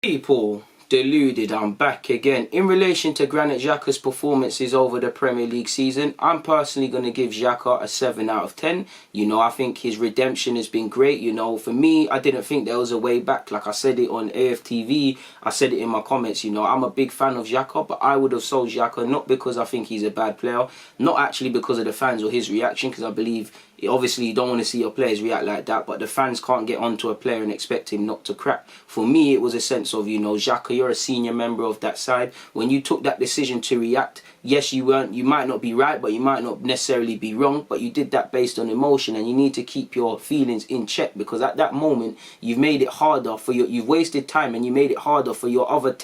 People, Deluded, I'm back again. In relation to Granit Xhaka's performances over the Premier League season, I'm personally going to give Xhaka a 7 out of 10. You know, I think his redemption has been great. You know, for me, I didn't think there was a way back. Like I said it on AFTV, I said it in my comments. You know, I'm a big fan of Xhaka, but I would have sold Xhaka not because I think he's a bad player, not actually because of the fans or his reaction, because I believe obviously you don't want to see your players react like that, but the fans can't get onto a player and expect him not to crack. For me, it was a sense of, you know, Xhaka, you're a senior member of that side. When you took that decision to react, yes, you might not be right, but you might not necessarily be wrong, but you did that based on emotion, and you need to keep your feelings in check, because at that moment you've made it harder for you've wasted time, and you made it harder for your other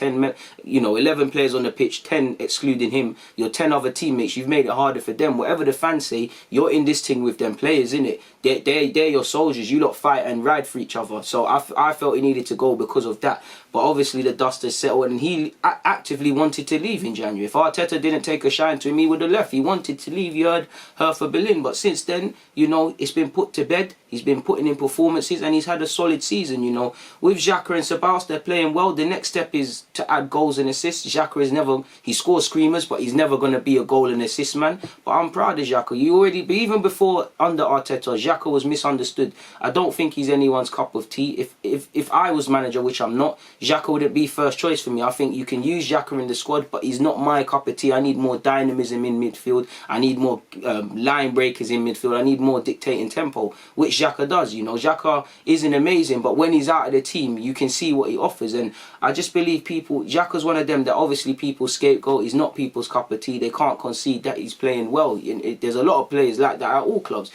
11 players on the pitch, 10 excluding him, your 10 other teammates. You've made it harder for them. Whatever the fans say, you're in this thing with them players, innit? They're your soldiers. You lot fight and ride for each other. So I felt he needed to go because of that. But obviously the dust has settled, and he actively wanted to leave in January. If Arteta didn't take a shine to him, he would have left. He wanted to leave. You heard her for Berlin. But since then, you know, it's been put to bed. He's been putting in performances, and he's had a solid season, you know. With Xhaka and Sebas, they're playing well. The next step is to add goals and assists. Xhaka he scores screamers, but he's never going to be a goal and assist man. But I'm proud of Xhaka. Even before under Arteta, Xhaka was misunderstood. I don't think he's anyone's cup of tea. If I was manager, which I'm not, Xhaka wouldn't be first choice for me. I think you can use Xhaka in the squad, but he's not my cup of tea. I need more dynamism in midfield. I need more line breakers in midfield. I need more dictating tempo, which Xhaka does. You know, Xhaka isn't amazing, but when he's out of the team, you can see what he offers. And I just believe Xhaka's one of them that obviously people scapegoat. He's not people's cup of tea. They can't concede that he's playing well. There's a lot of players like that at all clubs.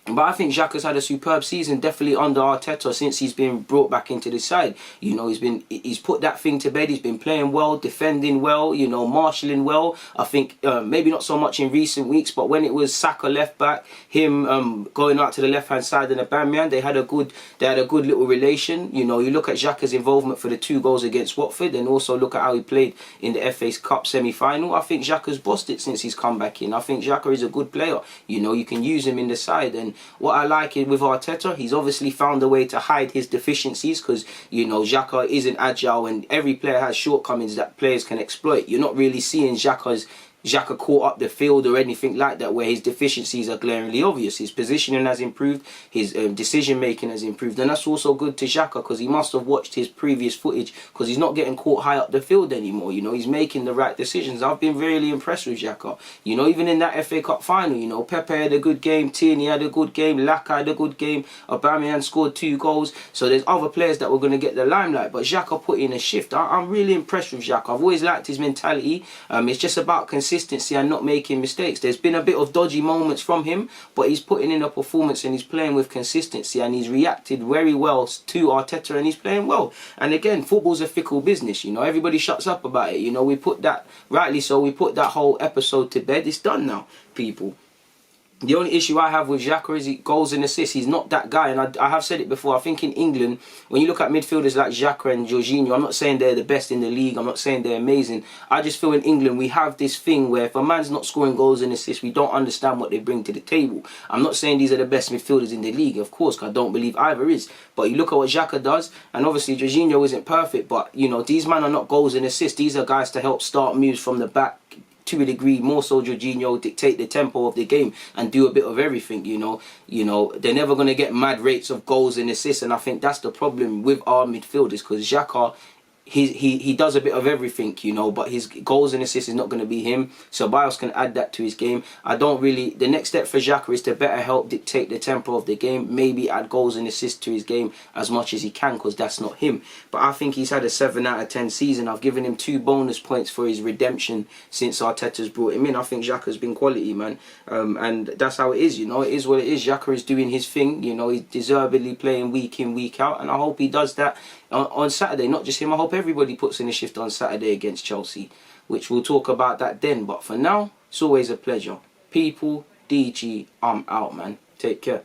But I think Xhaka's had a superb season, definitely under Arteta, since he's been brought back into the side. You know, he's put that thing to bed. He's been playing well, defending well, you know, marshalling well. I think maybe not so much in recent weeks, but when it was Saka left back, him going out to the left hand side and Aubameyang, they had a good little relation. You know, you look at Xhaka's involvement for the 2 goals against Watford, and also look at how he played in the FA Cup semi-final. I think Xhaka's bossed it since he's come back in. I think Xhaka is a good player. You know, you can use him in the side. And what I like with Arteta, he's obviously found a way to hide his deficiencies, because, you know, Xhaka isn't agile, and every player has shortcomings that players can exploit. You're not really seeing Xhaka caught up the field or anything like that where his deficiencies are glaringly obvious. His positioning has improved, his decision making has improved, and that's also good to Xhaka, because he must have watched his previous footage, because he's not getting caught high up the field anymore. You know, he's making the right decisions. I've been really impressed with Xhaka. You know, even in that FA Cup final, you know, Pepe had a good game, Tierney had a good game, Laka had a good game, Aubameyang scored 2 goals. So there's other players that were going to get the limelight, but Xhaka put in a shift. I'm really impressed with Xhaka. I've always liked his mentality. It's just about consistency and not making mistakes. There's been a bit of dodgy moments from him, but he's putting in a performance, and he's playing with consistency, and he's reacted very well to Arteta, and he's playing well. And again, football's a fickle business. You know, everybody shuts up about it. You know, we put that, rightly so, we put that whole episode to bed. It's done now, people. The only issue I have with Xhaka is he goals and assists. He's not that guy, and I have said it before. I think in England, when you look at midfielders like Xhaka and Jorginho, I'm not saying they're the best in the league. I'm not saying they're amazing. I just feel in England we have this thing where if a man's not scoring goals and assists, we don't understand what they bring to the table. I'm not saying these are the best midfielders in the league, of course, because I don't believe either is. But you look at what Xhaka does, and obviously Jorginho isn't perfect, but, you know, these men are not goals and assists. These are guys to help start moves from the back, to a degree. More so Jorginho, dictate the tempo of the game and do a bit of everything. You know they're never going to get mad rates of goals and assists, and I think that's the problem with our midfielders, because Xhaka, he does a bit of everything, you know, but his goals and assists is not going to be him. So Bios can add that to his game. The next step for Xhaka is to better help dictate the tempo of the game, maybe add goals and assists to his game as much as he can, because that's not him. But I think he's had a 7 out of 10 season. I've given him 2 bonus points for his redemption since Arteta's brought him in. I think Xhaka's been quality, man, and that's how it is. You know, it is what it is. Xhaka is doing his thing. You know, he's deservedly playing week in, week out, and I hope he does that on Saturday. Not just him, I hope everybody puts in a shift on Saturday against Chelsea, which we'll talk about that then. But for now, it's always a pleasure. People, DG, I'm out, man. Take care.